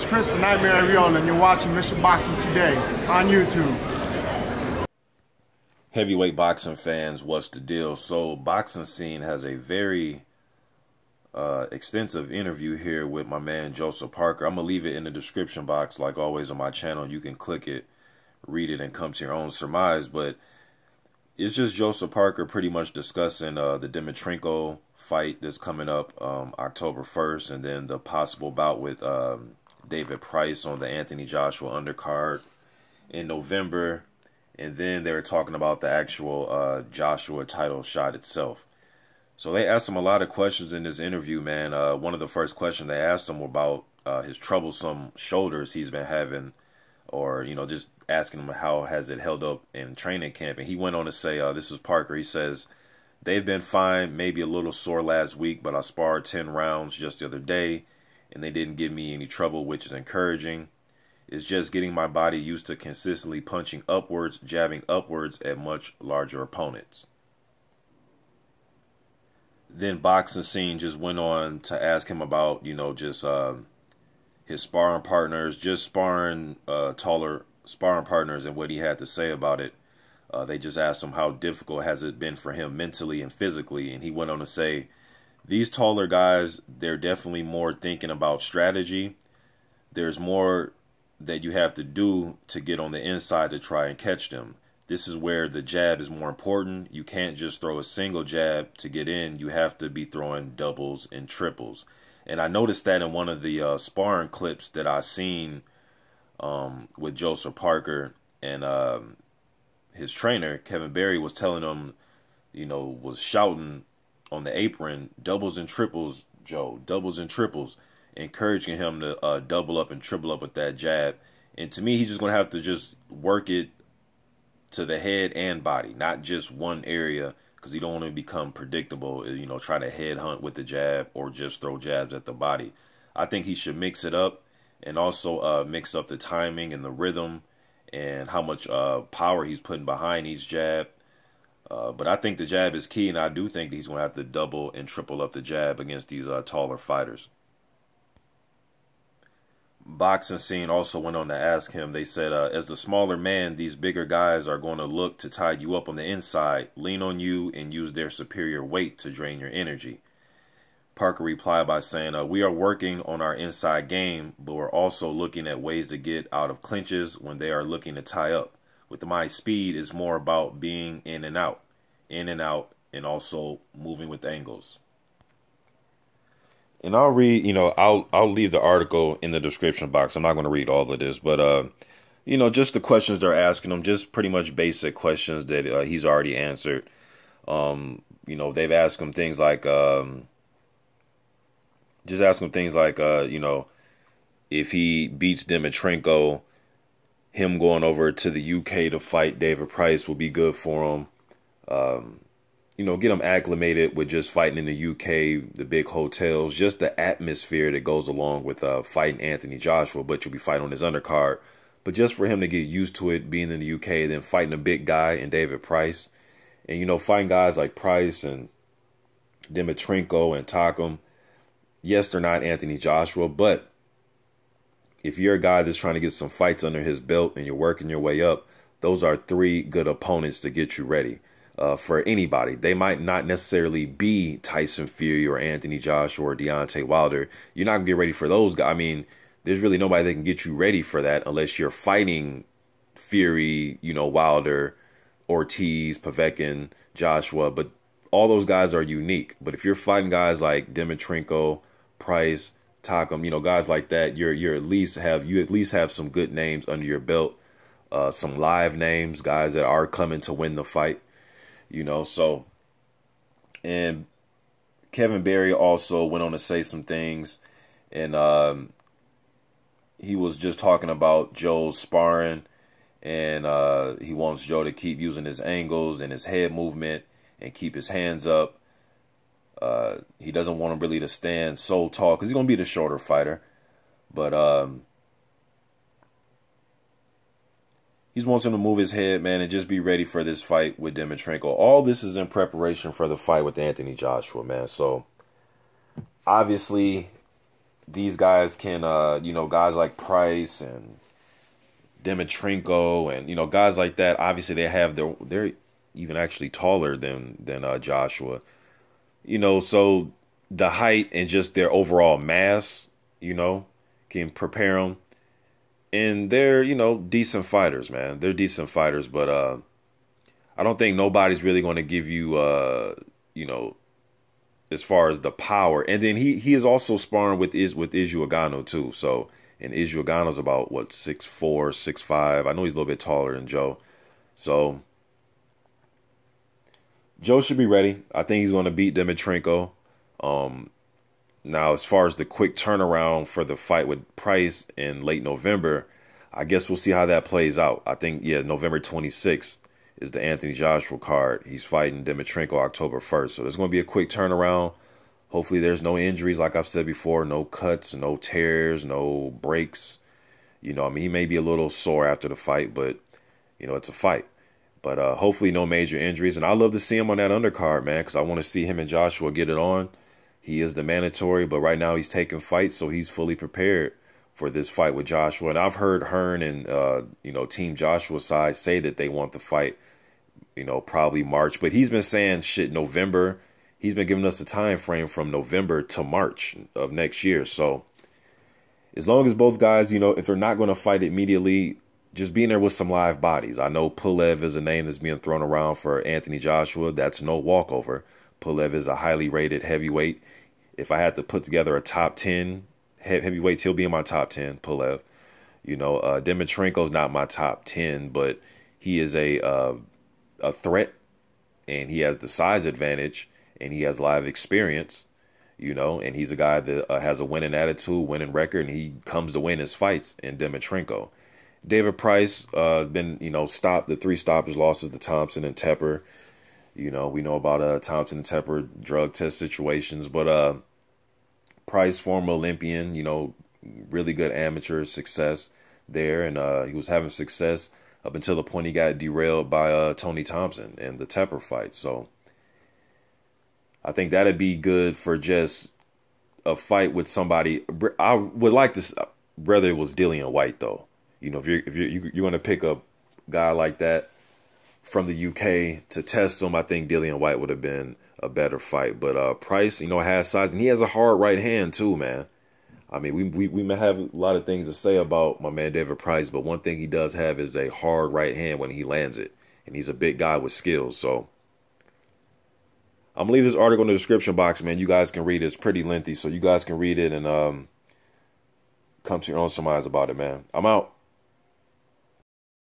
Chris the Nightmare Ariola, and you're watching Mission Boxing Today on YouTube. Heavyweight boxing fans, what's the deal? So, Boxing Scene has a very extensive interview here with my man Joseph Parker. I'm going to leave it in the description box like always on my channel. You can click it, read it, and come to your own surmise. But it's just Joseph Parker pretty much discussing the Dimitrenko fight that's coming up October 1st, and then the possible bout with David Price on the Anthony Joshua undercard in November. And then they were talking about the actual Joshua title shot itself. So they asked him a lot of questions in this interview, man. One of the first questions they asked him about his troublesome shoulders he's been having, or, you know, just asking him how has it held up in training camp. And he went on to say, this is Parker, he says, they've been fine, maybe a little sore last week, but I sparred 10 rounds just the other day, and they didn't give me any trouble, which is encouraging. It's just getting my body used to consistently punching upwards, jabbing upwards at much larger opponents. Then Boxing Scene just went on to ask him about, you know, just his sparring partners, just sparring taller sparring partners, and what he had to say about it. They just asked him how difficult has it been for him mentally and physically, and he went on to say, these taller guys, they're definitely more thinking about strategy. There's more that you have to do to get on the inside to try and catch them. This is where the jab is more important. You can't just throw a single jab to get in. You have to be throwing doubles and triples. And I noticed that in one of the sparring clips that I seen with Joseph Parker, and his trainer, Kevin Berry, was telling him, you know, was shouting on the apron, doubles and triples, Joe, doubles and triples, encouraging him to double up and triple up with that jab. And to me, he's just going to have to just work it to the head and body, not just one area, because you don't want to become predictable, you know, try to head hunt with the jab or just throw jabs at the body. I think he should mix it up, and also mix up the timing and the rhythm and how much power he's putting behind each jab. But I think the jab is key, and I do think he's going to have to double and triple up the jab against these taller fighters. Boxing Scene also went on to ask him, they said, as the smaller man, these bigger guys are going to look to tie you up on the inside, lean on you, and use their superior weight to drain your energy. Parker replied by saying, we are working on our inside game, but we're also looking at ways to get out of clinches when they are looking to tie up. With my speed, it's more about being in and out, and also moving with angles. And I'll read, you know, I'll leave the article in the description box. I'm not going to read all of this, but, you know, just the questions they're asking him, just pretty much basic questions that he's already answered. You know, they've asked him things like, you know, if he beats Dimitrenko, him going over to the UK to fight David Price will be good for him. You know, get him acclimated with just fighting in the UK, the big hotels, just the atmosphere that goes along with fighting Anthony Joshua, but you'll be fighting on his undercard. But just for him to get used to it, being in the UK, then fighting a big guy in David Price. And, you know, fighting guys like Price and Dimitrenko and Takam. Yes, they're not Anthony Joshua, but if you're a guy that's trying to get some fights under his belt and you're working your way up, those are three good opponents to get you ready. For anybody. They might not necessarily be Tyson Fury or Anthony Joshua or Deontay Wilder. You're not going to get ready for those guys. I mean, there's really nobody that can get you ready for that unless you're fighting Fury, you know, Wilder, Ortiz, Povetkin, Joshua. But all those guys are unique. But if you're fighting guys like Dimitrenko, Price, Takam, you know, guys like that, you at least have some good names under your belt, some live names, guys that are coming to win the fight. You know, so, and Kevin Berry also went on to say some things, and he was just talking about Joe's sparring, and he wants Joe to keep using his angles and his head movement and keep his hands up. He doesn't want him really to stand so tall because he's going to be the shorter fighter, but he wants him to move his head, man, and just be ready for this fight with Dimitrenko. All this is in preparation for the fight with Anthony Joshua, man. So, obviously, these guys can, you know, guys like Price and Dimitrenko and, you know, guys like that. Obviously, they're even actually taller than Joshua. You know, so the height and just their overall mass, you know, can prepare them. And they're, you know, decent fighters, man. They're decent fighters, but I don't think nobody's really going to give you, you know, as far as the power. And then he is also sparring with Izuagano too. So, and Izuagano's about what, 6'4", 6'5". I know he's a little bit taller than Joe. So Joe should be ready. I think he's going to beat Dimitrenko. Now, as far as the quick turnaround for the fight with Price in late November, I guess we'll see how that plays out. I think, yeah, November 26th is the Anthony Joshua card. He's fighting Dimitrenko October 1st. So there's going to be a quick turnaround. Hopefully there's no injuries, like I've said before, no cuts, no tears, no breaks. You know, I mean, he may be a little sore after the fight, but, you know, it's a fight. But hopefully no major injuries. And I'd love to see him on that undercard, man, because I want to see him and Joshua get it on. He is the mandatory, but right now he's taking fights, so he's fully prepared for this fight with Joshua. And I've heard Hearn and, you know, Team Joshua side say that they want the fight, you know, probably March. But he's been saying shit November. He's been giving us the time frame from November to March of next year. So as long as both guys, you know, if they're not going to fight immediately, just being there with some live bodies. I know Pulev is a name that's being thrown around for Anthony Joshua. That's no walkover. Pulev is a highly rated heavyweight. If I had to put together a top 10 heavyweights, he'll be in my top 10, Pulev. You know, Dimitrenko's not my top 10, but he is a threat, and he has the size advantage, and he has live experience, you know, and he's a guy that has a winning attitude, winning record, and he comes to win his fights in Dimitrenko. David Price, been, you know, stopped, the 3 stoppage losses to Thompson and Tepper. You know, we know about Thompson and Tepper drug test situations, but Price, former Olympian, you know, really good amateur success there, and he was having success up until the point he got derailed by Tony Thompson in the Tepper fight. So I think that'd be good for just a fight with somebody. I would like to, whether it was Dillian White though. You know, if you're going to pick a guy like that from the UK to test him, I think Dillian White would have been a better fight. But Price, you know, has size, and he has a hard right hand too, man. I mean, we may have a lot of things to say about my man David Price, but one thing he does have is a hard right hand when he lands it, and he's a big guy with skills. So I'm gonna leave this article in the description box, man. You guys can read it. It's pretty lengthy, so you guys can read it and come to your own surmise about it, man. I'm out.